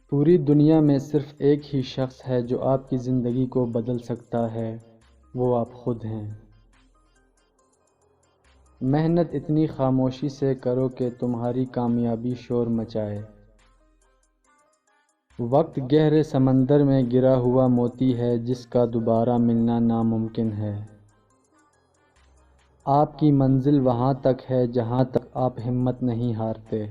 پوری دنیا میں صرف ایک ہی شخص ہے جو آپ کی زندگی کو بدل سکتا ہے، وہ آپ خود ہیں۔ محنت اتنی خاموشی سے کرو کہ تمہاری کامیابی شور مچائے۔ وقت گہرے سمندر میں گرا ہوا موتی ہے جس کا دوبارہ ملنا ناممکن ہے۔ آپ کی منزل وہاں تک ہے جہاں تک آپ ہمت نہیں ہارتے۔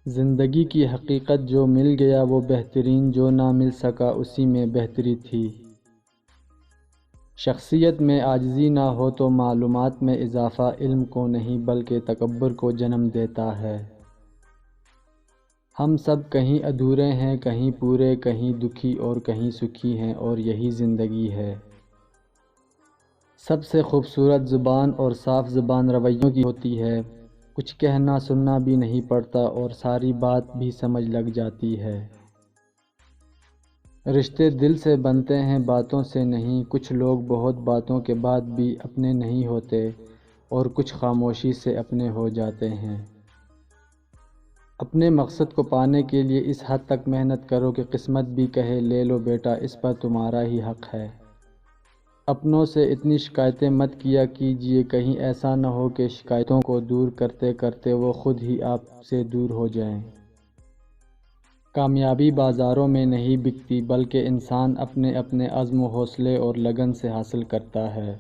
زندگی کی حقیقت جو مل گیا وہ بہترین، جو نہ مل سکا اسی میں بہتری تھی۔ شخصیت میں عاجزی نہ ہو تو معلومات میں اضافہ علم کو نہیں بلکہ تکبر کو جنم دیتا ہے۔ ہم سب کہیں ادھورے ہیں، کہیں پورے، کہیں دکھی اور کہیں سکھی ہیں، اور یہی زندگی ہے۔ سب سے خوبصورت زبان اور صاف زبان رویوں کی ہوتی ہے۔ کچھ کہنا سننا بھی نہیں پڑتا اور ساری بات بھی سمجھ لگ جاتی ہے۔ رشتے دل سے بنتے ہیں، باتوں سے نہیں۔ کچھ لوگ بہت باتوں کے بعد بھی اپنے نہیں ہوتے اور کچھ خاموشی سے اپنے ہو جاتے ہیں۔ اپنے مقصد کو پانے کے لیے اس حد تک محنت کرو کہ قسمت بھی کہے لے لو بیٹا، اس پر تمہارا ہی حق ہے۔ اپنوں سے اتنی شکایتیں مت کیا کیجیے، کہیں ایسا نہ ہو کہ شکایتوں کو دور کرتے کرتے وہ خود ہی آپ سے دور ہو جائیں۔ کامیابی بازاروں میں نہیں بکتی بلکہ انسان اپنے اپنے عزم و حوصلے اور لگن سے حاصل کرتا ہے۔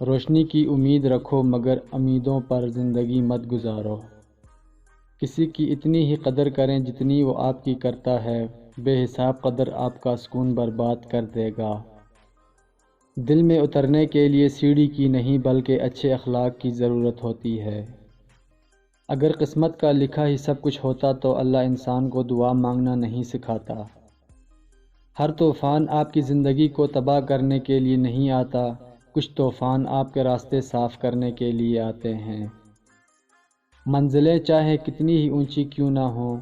روشنی کی امید رکھو مگر امیدوں پر زندگی مت گزارو۔ کسی کی اتنی ہی قدر کریں جتنی وہ آپ کی کرتا ہے، بے حساب قدر آپ کا سکون برباد کر دے گا۔ دل میں اترنے کے لیے سیڑھی کی نہیں بلکہ اچھے اخلاق کی ضرورت ہوتی ہے۔ اگر قسمت کا لکھا ہی سب کچھ ہوتا تو اللہ انسان کو دعا مانگنا نہیں سکھاتا۔ ہر طوفان آپ کی زندگی کو تباہ کرنے کے لیے نہیں آتا، کچھ طوفان آپ کے راستے صاف کرنے کے لیے آتے ہیں۔ منزلیں چاہے کتنی ہی اونچی کیوں نہ ہوں،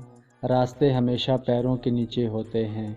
راستے ہمیشہ پیروں کے نیچے ہوتے ہیں۔